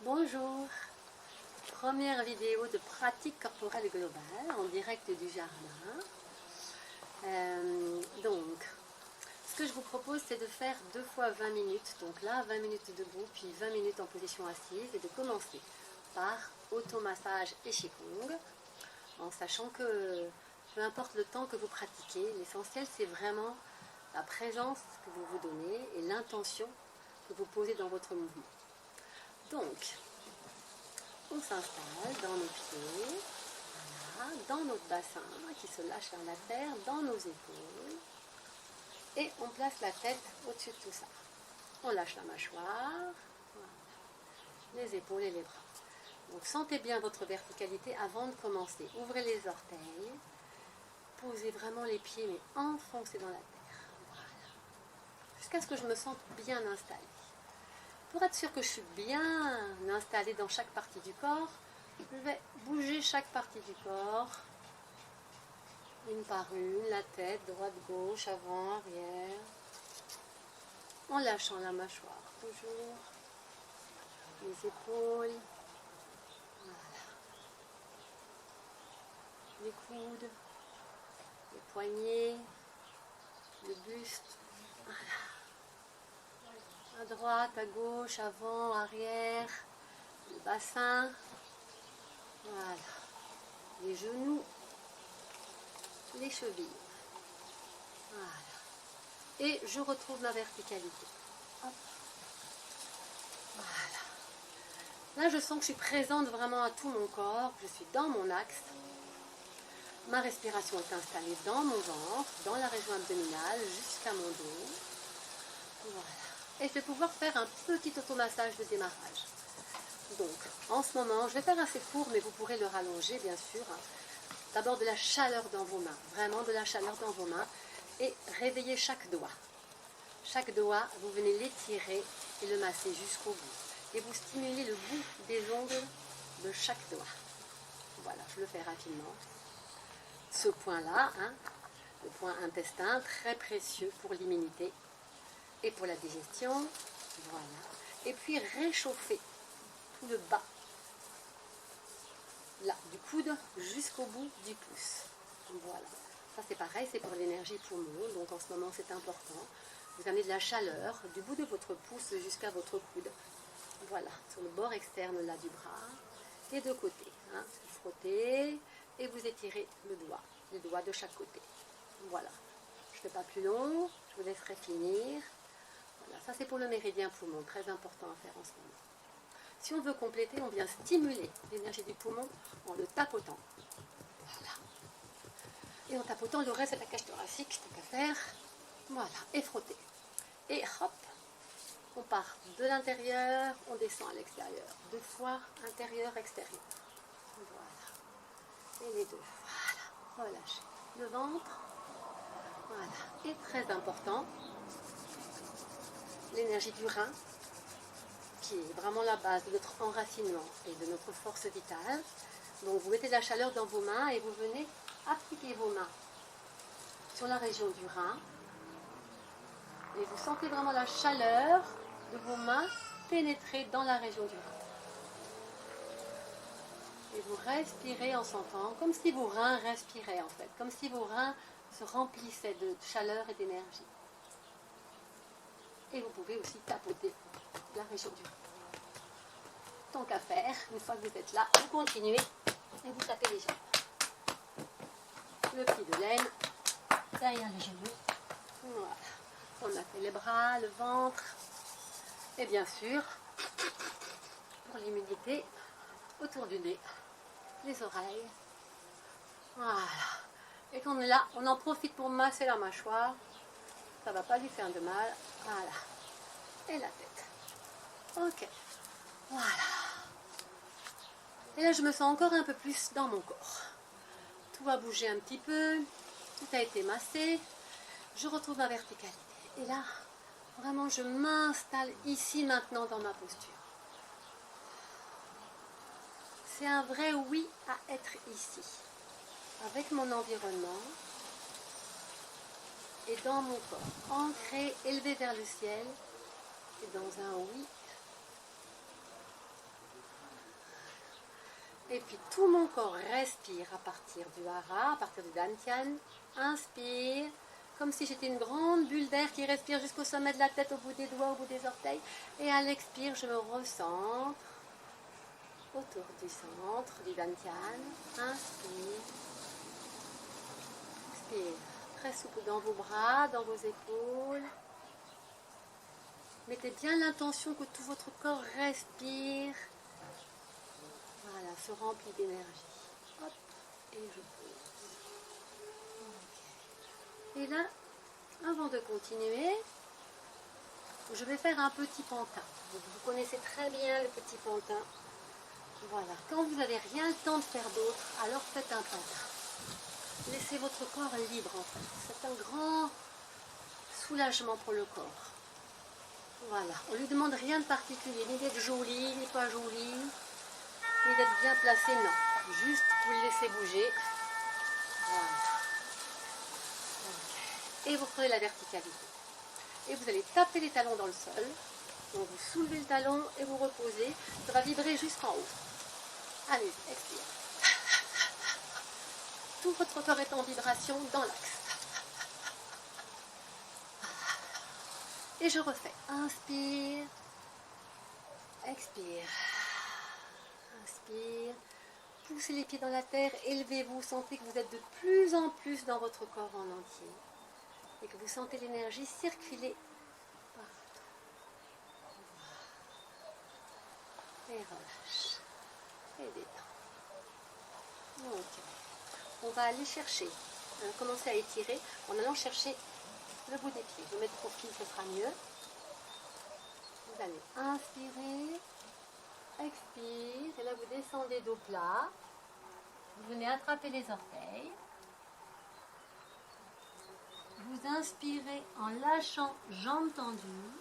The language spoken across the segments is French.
Bonjour, première vidéo de pratique corporelle globale en direct du jardin. Donc, ce que je vous propose, c'est de faire 2 fois 20 minutes. Donc là, 20 minutes debout, puis 20 minutes en position assise, et de commencer par automassage et qigong, en sachant que peu importe le temps que vous pratiquez, l'essentiel c'est vraiment la présence que vous vous donnez et l'intention que vous posez dans votre mouvement. Donc, on s'installe dans nos pieds, voilà, dans notre bassin qui se lâche vers la terre, dans nos épaules, et on place la tête au-dessus de tout ça. On lâche la mâchoire, voilà, les épaules et les bras. Donc sentez bien votre verticalité avant de commencer. Ouvrez les orteils, posez vraiment les pieds, mais enfoncez dans la terre, voilà, jusqu'à ce que je me sente bien installée. Pour être sûr que je suis bien installée dans chaque partie du corps, je vais bouger chaque partie du corps, une par une, la tête, droite, gauche, avant, arrière, en lâchant la mâchoire, toujours, les épaules, voilà, les coudes, les poignets, le buste, voilà. À droite, à gauche, avant, arrière, le bassin, voilà, les genoux, les chevilles, voilà, et je retrouve ma verticalité. Hop. Voilà. Là, je sens que je suis présente vraiment à tout mon corps, je suis dans mon axe, ma respiration est installée dans mon ventre, dans la région abdominale, jusqu'à mon dos, voilà. Et je vais pouvoir faire un petit automassage de démarrage. Donc, en ce moment, je vais faire assez court, mais vous pourrez le rallonger, bien sûr. D'abord de la chaleur dans vos mains, vraiment de la chaleur dans vos mains, et réveillez chaque doigt. Chaque doigt, vous venez l'étirer et le masser jusqu'au bout. Et vous stimulez le bout des ongles de chaque doigt. Voilà, je le fais rapidement. Ce point-là, hein, le point intestin, très précieux pour l'immunité et pour la digestion, voilà. Et puis réchauffer tout le bas, là, du coude jusqu'au bout du pouce. Voilà. Ça c'est pareil, c'est pour l'énergie poumon, donc en ce moment c'est important. Vous amenez de la chaleur du bout de votre pouce jusqu'à votre coude. Voilà, sur le bord externe là du bras, et de côté. Hein. Vous frottez et vous étirez le doigt, les doigts de chaque côté. Voilà. Je ne fais pas plus long, je vous laisserai finir. Voilà, ça c'est pour le méridien poumon, très important à faire en ce moment. Si on veut compléter, on vient stimuler l'énergie du poumon en le tapotant. Voilà. Et en tapotant le reste de la cage thoracique, c'est qu'à faire. Voilà, et frotter. Et hop, on part de l'intérieur, on descend à l'extérieur. 2 fois intérieur, extérieur. Voilà. Et les 2. Voilà. Relâchez le ventre. Voilà. Et très important, l'énergie du rein, qui est vraiment la base de notre enracinement et de notre force vitale. Donc vous mettez de la chaleur dans vos mains et vous venez appliquer vos mains sur la région du rein. Et vous sentez vraiment la chaleur de vos mains pénétrer dans la région du rein. Et vous respirez en sentant, comme si vos reins respiraient en fait, comme si vos reins se remplissaient de chaleur et d'énergie. Et vous pouvez aussi tapoter la région du rein. Tant qu'à faire, une fois que vous êtes là, vous continuez et vous tapez les jambes. Le pli de laine, derrière les genoux. Voilà. On a fait les bras, le ventre. Et bien sûr, pour l'humidité, autour du nez, les oreilles. Voilà. Et quand on est là, on en profite pour masser la mâchoire. Ça ne va pas lui faire de mal. Voilà. Et la tête. Ok. Voilà. Et là, je me sens encore un peu plus dans mon corps. Tout va bouger un petit peu. Tout a été massé. Je retrouve ma verticalité. Et là, vraiment, je m'installe ici, maintenant, dans ma posture. C'est un vrai oui à être ici. Avec mon environnement et dans mon corps. Ancré, élevé vers le ciel. Et dans un oui Et puis tout mon corps respire à partir du hara, à partir du dantian. Inspire, comme si j'étais une grande bulle d'air qui respire jusqu'au sommet de la tête, au bout des doigts, au bout des orteils. Et à l'expire, je me recentre autour du centre du dantian. Inspire. Expire. Très souple dans vos bras, dans vos épaules. Mettez bien l'intention que tout votre corps respire. Voilà, se remplit d'énergie. Hop, et je pose. Okay. Et là, avant de continuer, je vais faire un petit pantin. Vous connaissez très bien le petit pantin. Voilà, quand vous n'avez rien le temps de faire d'autre, alors faites un pantin. Laissez votre corps libre en fait. C'est un grand soulagement pour le corps. Voilà, on ne lui demande rien de particulier, ni d'être joli, ni pas joli, ni d'être bien placé, non. Juste vous le laissez bouger. Voilà. Okay. Et vous prenez la verticalité. Et vous allez taper les talons dans le sol. Donc vous soulevez le talon et vous reposez. Ça va vibrer jusqu'en haut. Allez, expire. Tout votre corps est en vibration dans l'axe. Et je refais. Inspire. Expire. Inspire. Poussez les pieds dans la terre. Élevez-vous. Sentez que vous êtes de plus en plus dans votre corps en entier. Et que vous sentez l'énergie circuler partout. Et relâche. Et détend. Ok. On va aller chercher. On va commencer à étirer en allant chercher le bout des pieds. Je vais mettre profil, ce sera mieux. Vous allez inspirer, expire, et là vous descendez dos plat. Vous venez attraper les orteils. Vous inspirez en lâchant jambes tendues.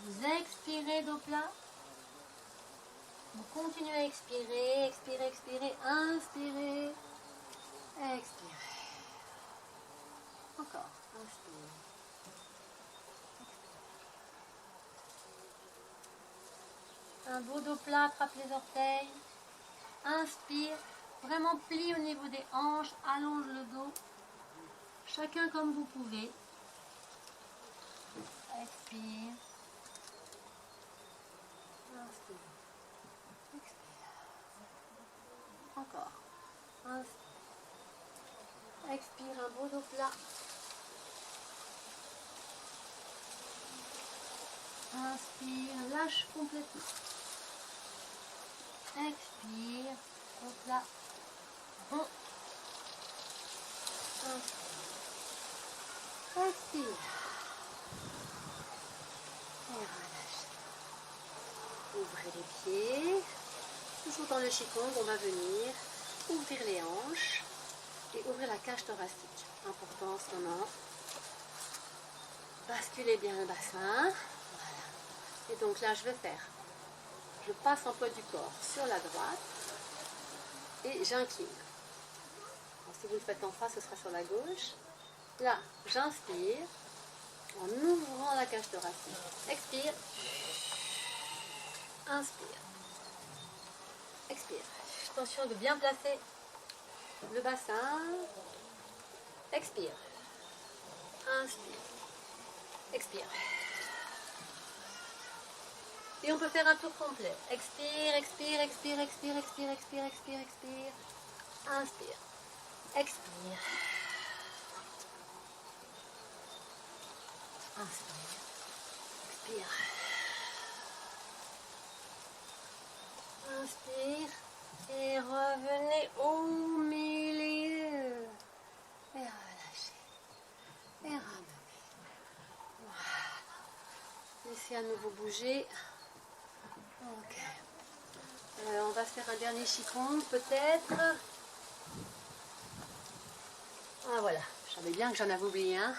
Vous expirez dos plat. Vous continuez à expirer, expirez, expirez, inspirez, expirez. Encore, inspire. Un beau dos plat, attrape les orteils. Inspire, vraiment plie au niveau des hanches, allonge le dos. Chacun comme vous pouvez. Expire. Inspire. Expire. Encore. Inspire. Expire, un beau dos plat. Inspire, lâche complètement. Expire, dos plat. Bon. Inspire. Expire. Et relâche. Ouvrez les pieds. Toujours dans le qigong, on va venir ouvrir les hanches et ouvrir la cage thoracique. Important en ce moment. Basculez bien le bassin. Voilà. Et donc là, je passe en poids du corps sur la droite et j'incline. Si vous le faites en face, ce sera sur la gauche. Là, j'inspire en ouvrant la cage thoracique. Expire. Inspire. Expire. Attention de bien placer le bassin. Expire. Inspire. Expire. Et on peut faire un tour complet. Expire, expire, expire, expire, expire, expire, expire, expire. Inspire. Expire. Inspire. Expire. Inspire. Et revenez au milieu. Et relâchez. Et ramenez. Voilà. Laissez à nouveau bouger. Ok. On va faire un dernier qigong peut-être. Ah voilà. Je savais bien que j'en avais oublié un.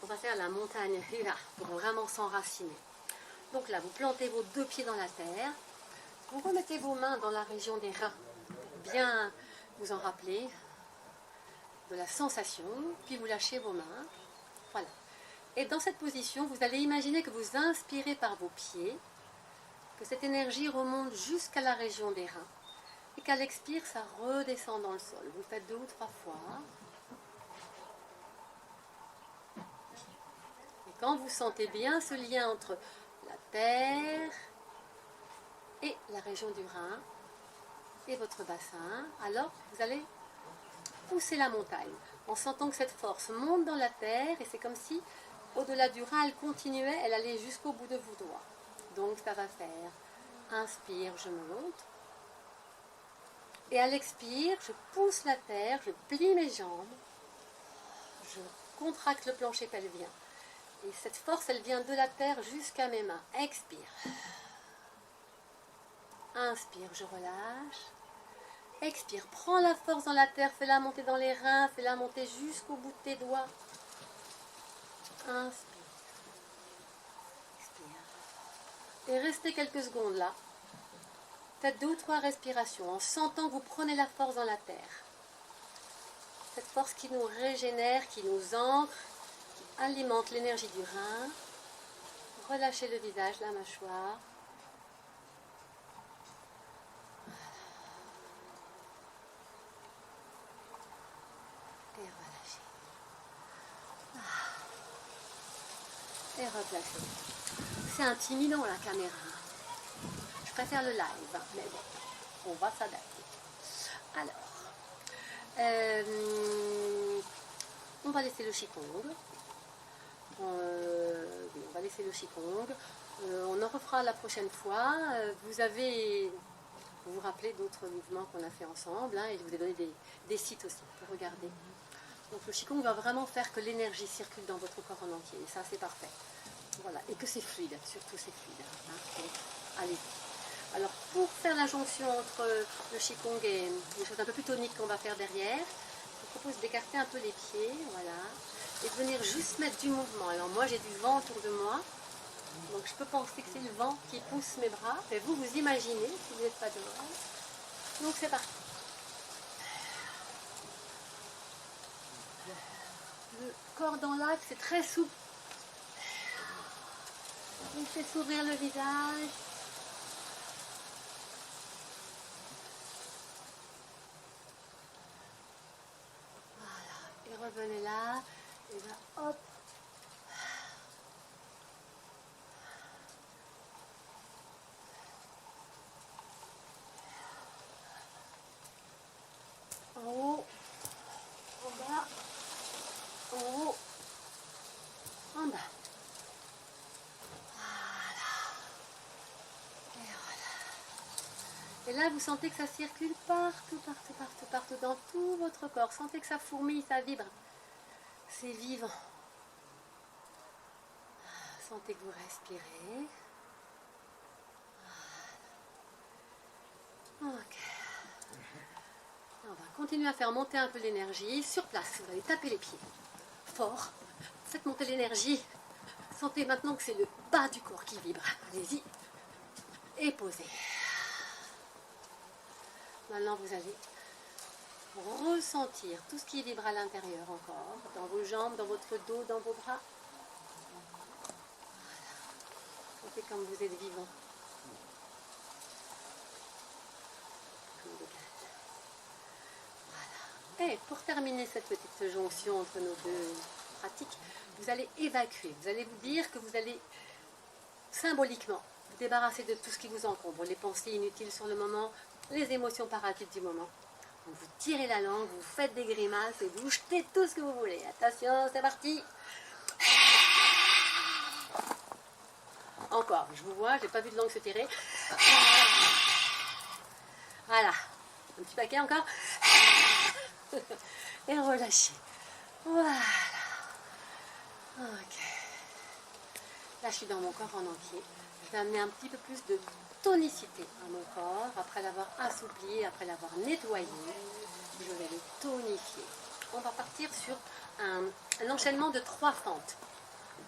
On va faire la montagne là pour vraiment s'enraciner. Donc là, vous plantez vos deux pieds dans la terre. Vous remettez vos mains dans la région des reins. Bien vous en rappeler de la sensation. Puis vous lâchez vos mains. Voilà. Et dans cette position, vous allez imaginer que vous inspirez par vos pieds. Que cette énergie remonte jusqu'à la région des reins. Et qu'à l'expire, ça redescend dans le sol. Vous faites 2 ou 3 fois. Et quand vous sentez bien ce lien entre la terre et la région du rein et votre bassin, alors vous allez pousser la montagne en sentant que cette force monte dans la terre et c'est comme si au-delà du rein elle continuait, elle allait jusqu'au bout de vos doigts. Donc ça va faire inspire, je monte et à l'expire je pousse la terre, je plie mes jambes, je contracte le plancher pelvien et cette force elle vient de la terre jusqu'à mes mains. Expire, inspire, je relâche. Expire, prends la force dans la terre, fais-la monter dans les reins, fais-la monter jusqu'au bout de tes doigts. Inspire. Expire. Et restez quelques secondes là. Faites 2 ou 3 respirations en sentant que vous prenez la force dans la terre. Cette force qui nous régénère, qui nous ancre, qui alimente l'énergie du rein. Relâchez le visage, la mâchoire. Et replacez. C'est intimidant la caméra. Je préfère le live, mais bon, on va s'adapter. Alors, on va laisser le Qigong. On va laisser le Qigong. On en refera la prochaine fois. Vous vous rappelez d'autres mouvements qu'on a fait ensemble, hein, et je vous ai donné des sites aussi pour regarder. Donc le Qigong va vraiment faire que l'énergie circule dans votre corps en entier, et ça c'est parfait. Voilà, et que c'est fluide, surtout c'est fluide. Hein. Donc, allez-y. Alors pour faire la jonction entre le Qigong et les choses un peu plus toniques qu'on va faire derrière, je vous propose d'écarter un peu les pieds, voilà, et de venir juste mettre du mouvement. Alors moi j'ai du vent autour de moi, donc je peux penser que c'est le vent qui pousse mes bras, et vous imaginez si vous n'êtes pas dehors. Donc c'est parti. Le corps dans l'axe, c'est très souple. On fait s'ouvrir le visage. Voilà. Et revenez là. Et là, hop. En haut. En bas. En haut. En bas. Et là, vous sentez que ça circule partout, partout, partout, partout, dans tout votre corps. Sentez que ça fourmille, ça vibre. C'est vivant. Sentez que vous respirez. Ok. On va continuer à faire monter un peu l'énergie. Sur place, vous allez taper les pieds. Fort. Faites monter l'énergie. Sentez maintenant que c'est le bas du corps qui vibre. Allez-y. Et posez. Maintenant, vous allez ressentir tout ce qui vibre à l'intérieur encore, dans vos jambes, dans votre dos, dans vos bras. Voilà. Sentez comme vous êtes vivant. Voilà. Et pour terminer cette petite jonction entre nos deux pratiques, vous allez évacuer. Vous allez vous dire que vous allez symboliquement vous débarrasser de tout ce qui vous encombre, les pensées inutiles sur le moment, les émotions parasites du moment. Donc vous tirez la langue, vous faites des grimaces et vous jetez tout ce que vous voulez. Attention, c'est parti. Encore, je vous vois, j'ai pas vu de langue se tirer. Voilà, un petit paquet encore. Et relâchez. Voilà. Ok. Là, je suis dans mon corps en entier. Je vais amener un petit peu plus de tonicité à mon corps. Après l'avoir assoupli, après l'avoir nettoyé, je vais le tonifier. On va partir sur un enchaînement de 3 fentes.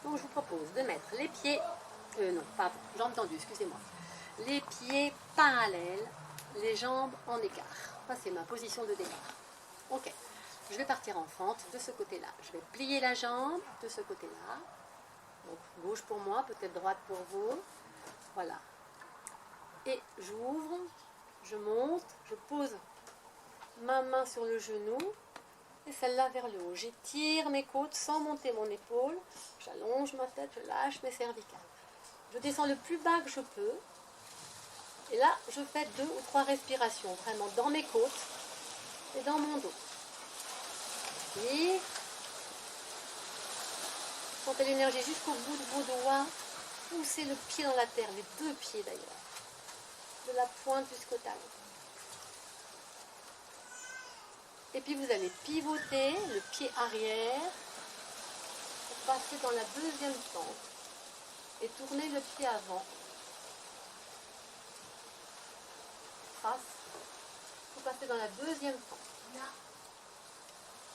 Donc, je vous propose de mettre les pieds... non, pardon, jambes tendues, excusez-moi. Les pieds parallèles, les jambes en écart. Ça, c'est ma position de départ. Ok. Je vais partir en fente de ce côté-là. Je vais plier la jambe de ce côté-là. Donc, gauche pour moi, peut-être droite pour vous. Voilà. Et j'ouvre, Je monte, je pose ma main sur le genou et celle-là vers le haut. J'étire mes côtes sans monter mon épaule. J'allonge ma tête, je lâche mes cervicales. Je descends le plus bas que je peux. Et là, je fais 2 ou 3 respirations, vraiment dans mes côtes et dans mon dos. Inspire. Sentez l'énergie jusqu'au bout de vos doigts. Poussez le pied dans la terre, les 2 pieds d'ailleurs. De la pointe jusqu'au talon. Et puis vous allez pivoter le pied arrière pour passer dans la deuxième pente et tourner le pied avant. Face. Vous passez dans la deuxième pente.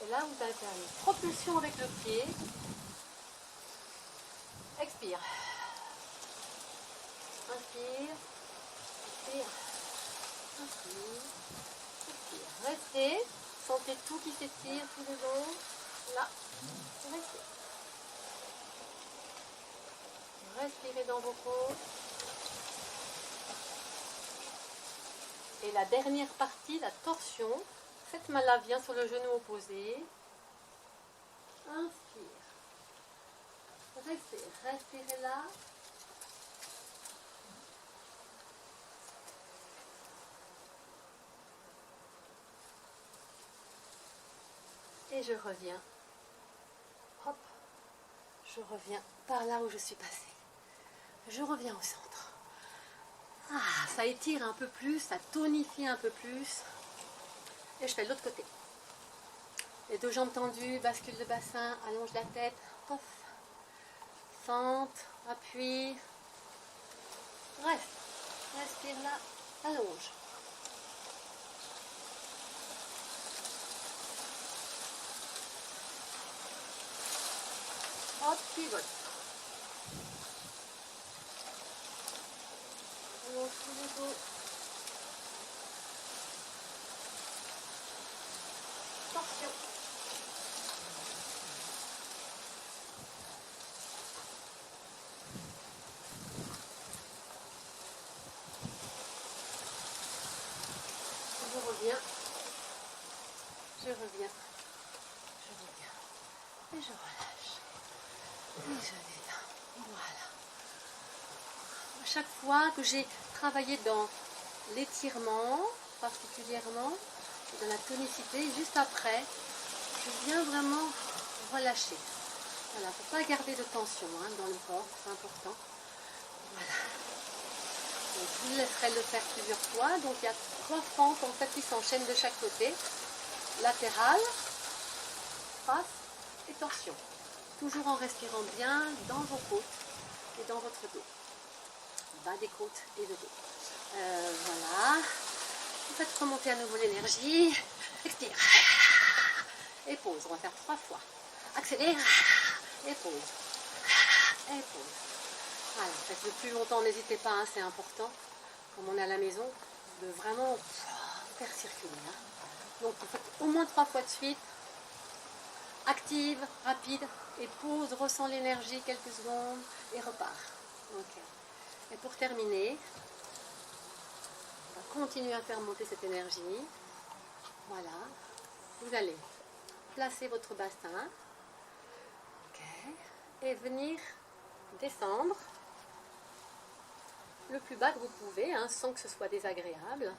Et là, vous allez faire une propulsion avec le pied. Expire. Inspire. Expire. Inspire. Expire. Restez. Sentez tout qui s'étire, tout le long. Là. Restez. Respirez dans vos côtes. Et la dernière partie, la torsion. Cette main-là vient sur le genou opposé. Inspire. Restez. Respirez là. Et je reviens. Hop. Je reviens par là où je suis passée. Je reviens au centre. Ah, ça étire un peu plus, ça tonifie un peu plus. Et je fais de l'autre côté. Les 2 jambes tendues, bascule le bassin, allonge la tête. Off. Fente, appuie. Reste. Respire là, allonge. Hop, pivote. Allonge tout le dos. Torsion. Je reviens. Je reviens. Je reviens. Et je relâche. Et je détends. Voilà. À chaque fois que j'ai travaillé dans l'étirement, particulièrement, dans la tonicité, juste après, je viens vraiment relâcher. Voilà, il ne faut pas garder de tension dans le corps, c'est important. Voilà. Donc, je vous laisserai le faire plusieurs fois. Donc il y a 3 fentes en fait qui s'enchaînent de chaque côté. Latérale, face et torsion. Toujours en respirant bien dans vos côtes et dans votre dos. Bas des côtes et de dos. Voilà. Vous faites remonter à nouveau l'énergie. Expire. Et pause. On va faire 3 fois. Accélère. Et pause. Et pause. Voilà. Faites-le plus longtemps. N'hésitez pas. C'est important. Comme on est à la maison, de vraiment faire circuler. Donc vous faites au moins 3 fois de suite. Active, rapide. Et pause. Ressent l'énergie quelques secondes. Et repart. Ok. Et pour terminer, on va continuer à faire monter cette énergie. Voilà. Vous allez placer votre bassin. Ok. Et venir descendre le plus bas que vous pouvez, sans que ce soit désagréable.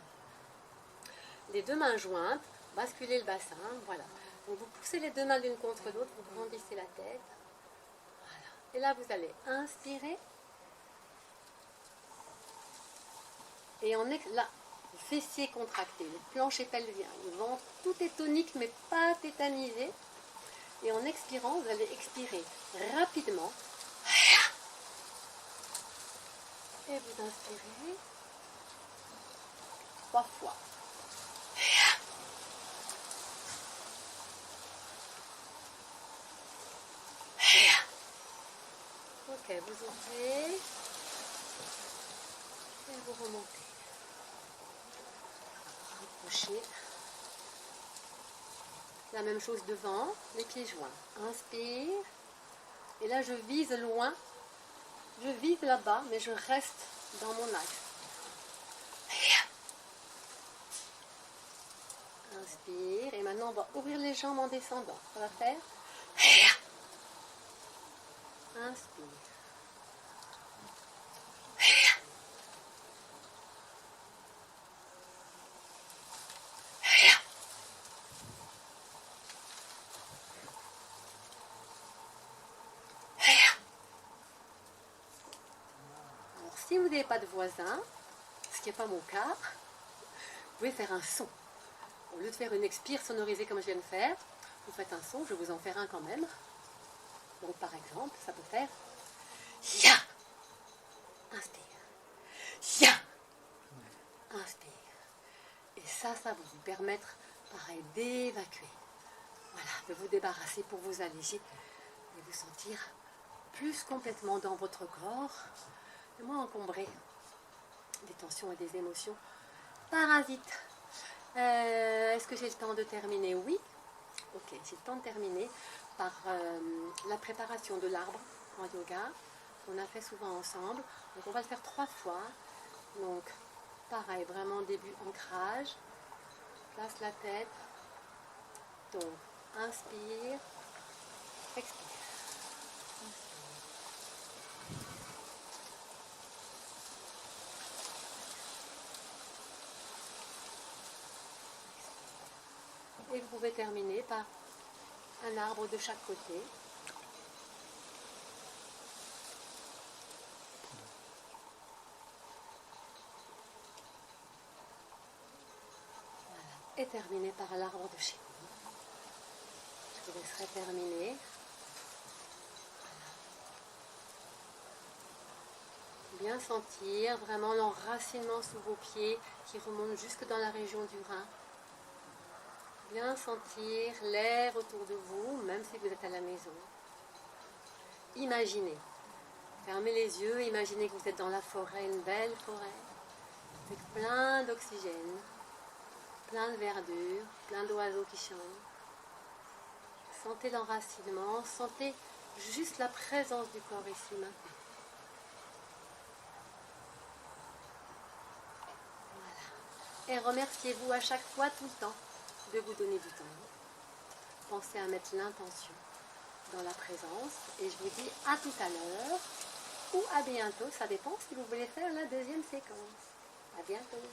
Les 2 mains jointes, basculez le bassin. Voilà. Donc vous poussez les 2 mains l'une contre l'autre, vous grandissez la tête. Voilà. Et là, vous allez inspirer. Et là, le fessier contracté, le plancher pelvien, le ventre, tout est tonique mais pas tétanisé. Et en expirant, vous allez expirer rapidement. Et vous inspirez 3 fois. Ok, vous ouvrez. Et vous remontez. Rapprochez. La même chose devant, les pieds joints. Inspire. Et là, je vise loin. Je vise là-bas, mais je reste dans mon axe. Inspire. Et maintenant, on va ouvrir les jambes en descendant. On va faire. Inspire. Alors, si vous n'avez pas de voisin, ce qui n'est pas mon cas, vous pouvez faire un son. Au lieu de faire une expire sonorisée comme je viens de faire, vous faites un son, je vais vous en faire un quand même. Donc par exemple, ça peut faire Ya. Inspire. Ya. Inspire. Et ça va vous permettre, pareil, d'évacuer. Voilà, de vous débarrasser pour vous alléger et vous sentir plus complètement dans votre corps, et moins encombré des tensions et des émotions parasites. Est-ce que j'ai le temps de terminer? Oui. Ok, j'ai le temps de terminer par la préparation de l'arbre en yoga qu'on a fait souvent ensemble. Donc on va le faire 3 fois. Donc pareil, vraiment début ancrage, place la tête. Donc inspire, expire. Et vous pouvez terminer par un arbre de chaque côté. Voilà. Et terminer par l'arbre de chez vous. Je vous laisserai terminer. Bien sentir vraiment l'enracinement sous vos pieds qui remonte jusque dans la région du rein. Bien sentir l'air autour de vous, même si vous êtes à la maison. Imaginez. Fermez les yeux, imaginez que vous êtes dans la forêt, une belle forêt, avec plein d'oxygène, plein de verdure, plein d'oiseaux qui chantent. Sentez l'enracinement, sentez juste la présence du corps ici maintenant. Voilà. Et remerciez-vous à chaque fois, tout le temps, de vous donner du temps. Pensez à mettre l'intention dans la présence. Et je vous dis à tout à l'heure ou à bientôt. Ça dépend si vous voulez faire la deuxième séquence. À bientôt.